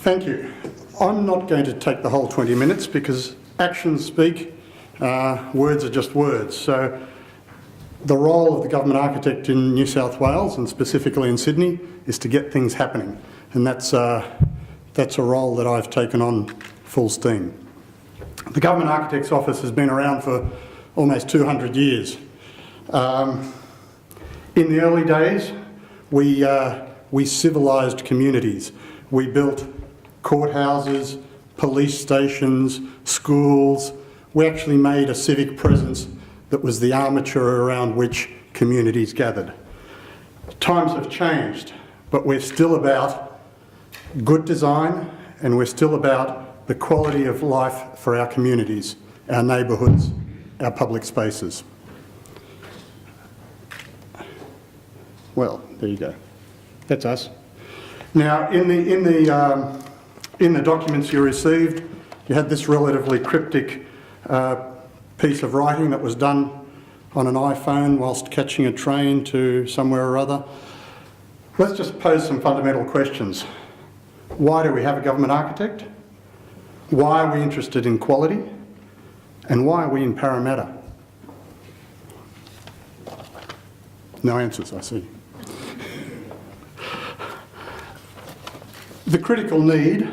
Thank you. I'm not going to take the whole 20 minutes because actions speak, words are just words. So the role of the government architect in New South Wales, and specifically in Sydney, is to get things happening. And that's a role that I've taken on full steam. The Government Architect's Office has been around for almost 200 years. In the early days, we civilised communities. We built courthouses, police stations, schools. We actually made a civic presence that was the armature around which communities gathered. Times have changed, but we're still about good design, and we're still about the quality of life for our communities, our neighbourhoods, our public spaces. Well, there you go. That's us. Now, in the documents you received, you had this relatively cryptic piece of writing that was done on an iPhone whilst catching a train to somewhere or other. Let's just pose some fundamental questions. Why do we have a government architect? Why are we interested in quality? And why are we in Parramatta? No answers, I see. The critical need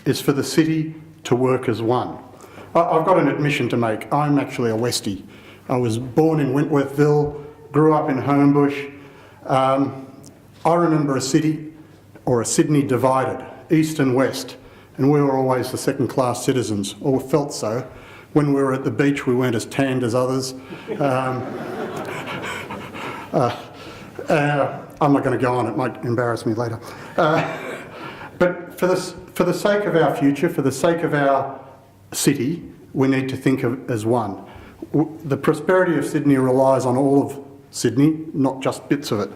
is for the city to work as one. I've got an admission to make. I'm actually a Westie. I was born in Wentworthville, grew up in Homebush. I remember a city, or a Sydney, divided, east and west, and we were always the second-class citizens, or felt so. When we were at the beach, we weren't as tanned as others. I'm not going to go on, it might embarrass me later. But for the sake of our future, for the sake of our city, we need to think of as one. The prosperity of Sydney relies on all of Sydney, not just bits of it.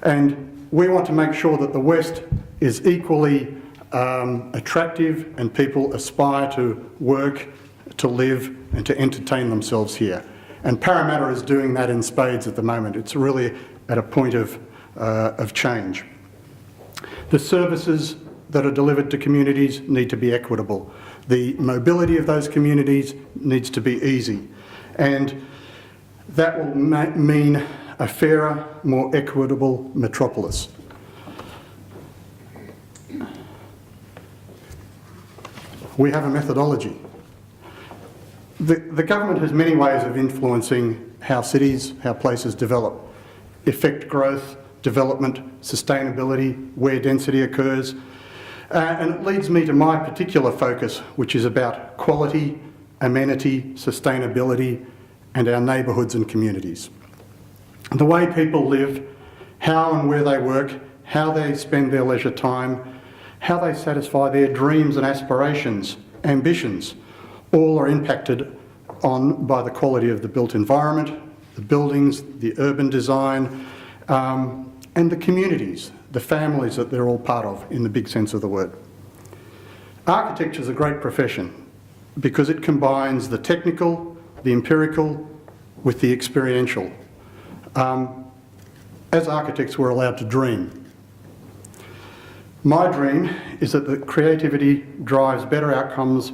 And we want to make sure that the West is equally attractive and people aspire to work, to live and to entertain themselves here. And Parramatta is doing that in spades at the moment. It's really at a point of change. The services that are delivered to communities need to be equitable. The mobility of those communities needs to be easy. And that will mean a fairer, more equitable metropolis. We have a methodology. The government has many ways of influencing how cities, how places develop. Effect growth, development, sustainability, where density occurs. And it leads me to my particular focus, which is about quality, amenity, sustainability, and our neighbourhoods and communities. The way people live, how and where they work, how they spend their leisure time, how they satisfy their dreams and aspirations, ambitions, all are impacted on by the quality of the built environment, the buildings, the urban design, and the communities, the families that they're all part of in the big sense of the word. Architecture is a great profession because it combines the technical, the empirical with the experiential. As architects, we're allowed to dream. My dream is that the creativity drives better outcomes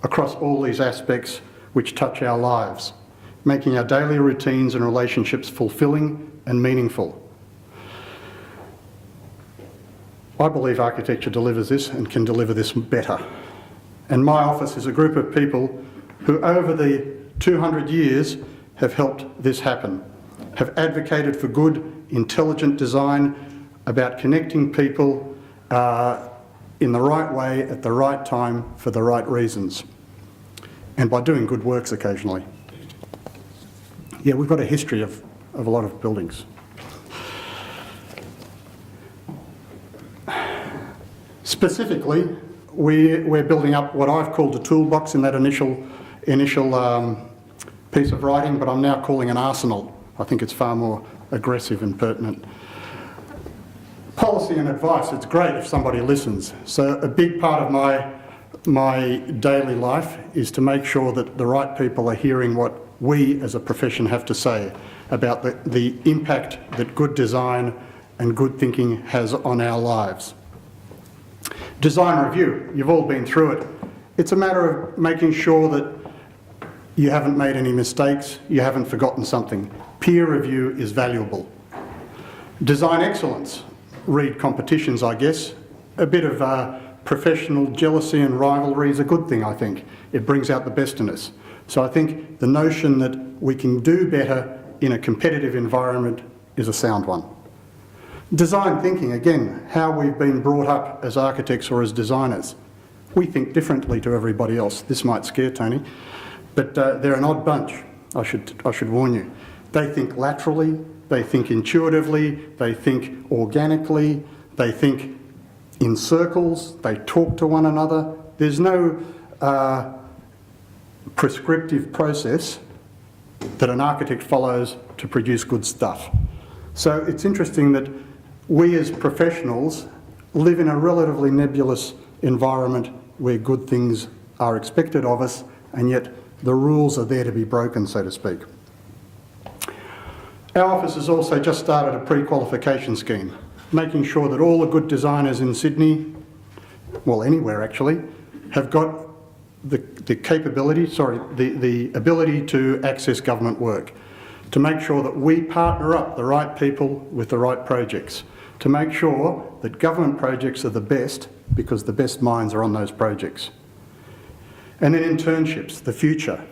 across all these aspects which touch our lives, making our daily routines and relationships fulfilling and meaningful. I believe architecture delivers this and can deliver this better. And my office is a group of people who over the 200 years have helped this happen, have advocated for good, intelligent design, about connecting people in the right way, at the right time, for the right reasons, and by doing good works occasionally. Yeah, we've got a history of a lot of buildings. Specifically, we're building up what I've called a toolbox in that initial piece of writing, but I'm now calling an arsenal. I think it's far more aggressive and pertinent. Policy and advice, it's great if somebody listens. So a big part of my daily life is to make sure that the right people are hearing what we as a profession have to say about the impact that good design and good thinking has on our lives. Design review, you've all been through it. It's a matter of making sure that you haven't made any mistakes, you haven't forgotten something. Peer review is valuable. Design excellence, read competitions, I guess. A bit of professional jealousy and rivalry is a good thing, I think. It brings out the best in us. So I think the notion that we can do better in a competitive environment is a sound one. Design thinking, again, how we've been brought up as architects or as designers. We think differently to everybody else. This might scare Tony, but they're an odd bunch, I should warn you. They think laterally, they think intuitively, they think organically, they think in circles, they talk to one another. There's no prescriptive process that an architect follows to produce good stuff. So it's interesting that we as professionals live in a relatively nebulous environment where good things are expected of us, and yet the rules are there to be broken, so to speak. Our office has also just started a pre-qualification scheme, making sure that all the good designers in Sydney, well anywhere actually, have got the capability, the ability to access government work, to make sure that we partner up the right people with the right projects, to make sure that government projects are the best because the best minds are on those projects. And then internships, the future.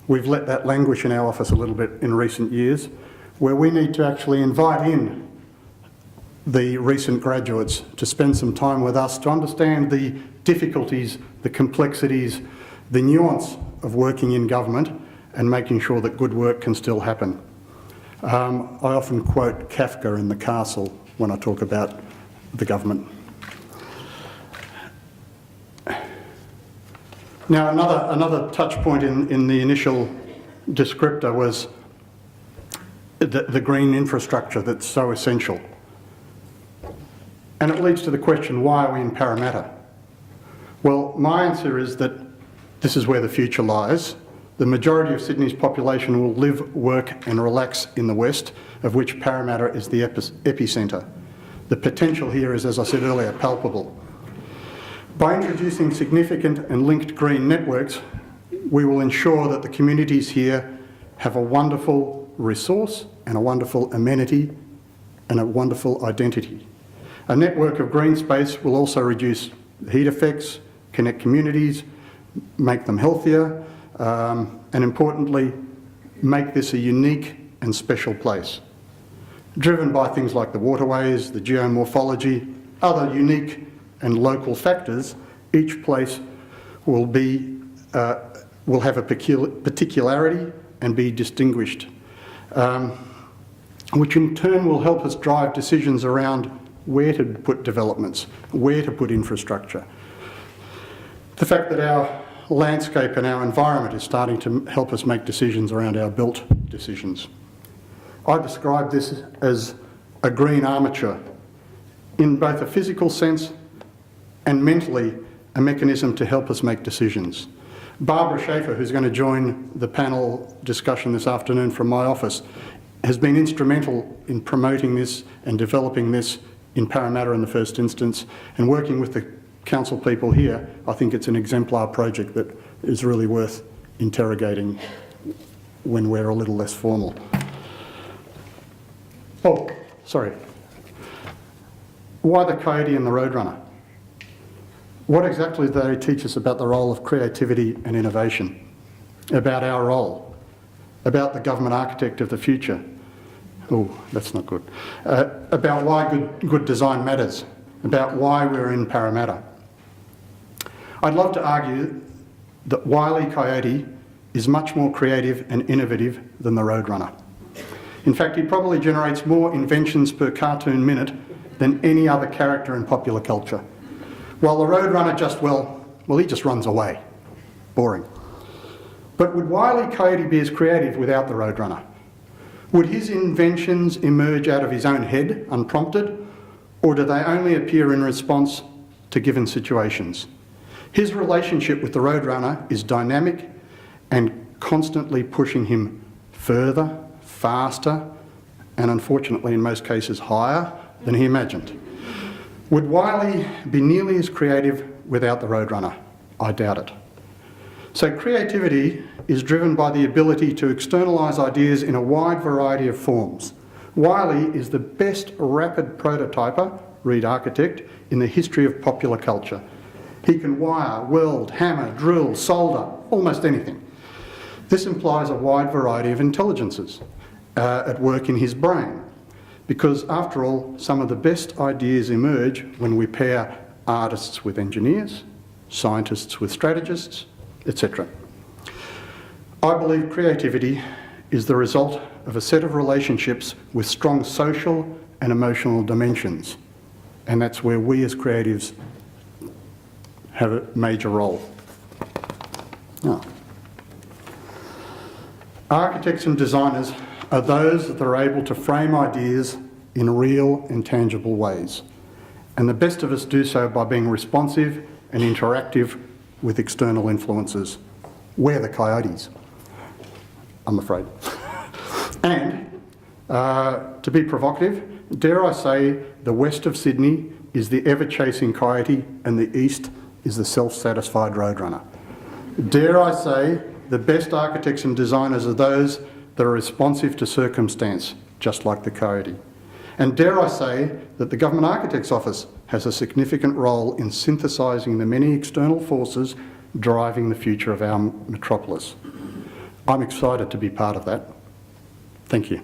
We've let that languish in our office a little bit in recent years, where we need to actually invite in the recent graduates to spend some time with us to understand the difficulties, the complexities, the nuance of working in government and making sure that good work can still happen. I often quote Kafka in The Castle when I talk about the government. Now another touch point in the initial descriptor was the green infrastructure that's so essential. And it leads to the question, why are we in Parramatta? Well, my answer is that this is where the future lies. The majority of Sydney's population will live, work and relax in the west, of which Parramatta is the epicentre. The potential here is, as I said earlier, palpable. By introducing significant and linked green networks, we will ensure that the communities here have a wonderful resource and a wonderful amenity and a wonderful identity. A network of green space will also reduce heat effects, connect communities, make them healthier, and importantly, make this a unique and special place. Driven by things like the waterways, the geomorphology, other unique and local factors, each place will have a particularity and be distinguished, which in turn will help us drive decisions around where to put developments, where to put infrastructure. The fact that our landscape and our environment is starting to help us make decisions around our built decisions. I describe this as a green armature, in both a physical sense and mentally a mechanism to help us make decisions. Barbara Schaefer, who's going to join the panel discussion this afternoon from my office, has been instrumental in promoting this and developing this in Parramatta in the first instance, and working with the council people here. I think it's an exemplar project that is really worth interrogating when we're a little less formal. Oh, sorry. Why the coyote and the roadrunner? What exactly do they teach us about the role of creativity and innovation? About our role? About the government architect of the future? Oh, that's not good. About why good design matters. About why we're in Parramatta. I'd love to argue that Wile E. Coyote is much more creative and innovative than the Roadrunner. In fact, he probably generates more inventions per cartoon minute than any other character in popular culture. While the Roadrunner he just runs away. Boring. But would Wile E. Coyote be as creative without the Roadrunner? Would his inventions emerge out of his own head, unprompted, or do they only appear in response to given situations? His relationship with the Roadrunner is dynamic and constantly pushing him further, faster, and unfortunately in most cases higher than he imagined. Would Wiley be nearly as creative without the Roadrunner? I doubt it. So creativity is driven by the ability to externalise ideas in a wide variety of forms. Wiley is the best rapid prototyper, read architect, in the history of popular culture. He can wire, weld, hammer, drill, solder, almost anything. This implies a wide variety of intelligences at work in his brain, because after all, some of the best ideas emerge when we pair artists with engineers, scientists with strategists, etc. I believe creativity is the result of a set of relationships with strong social and emotional dimensions, and that's where we as creatives have a major role. Now, architects and designers are those that are able to frame ideas in real and tangible ways, and the best of us do so by being responsive and interactive with external influences. We're the coyotes, I'm afraid. And to be provocative, dare I say the west of Sydney is the ever-chasing coyote and the east is the self-satisfied roadrunner. Dare I say the best architects and designers are those that are responsive to circumstance, just like the coyote. And dare I say that the Government Architect's Office has a significant role in synthesising the many external forces driving the future of our metropolis. I'm excited to be part of that. Thank you.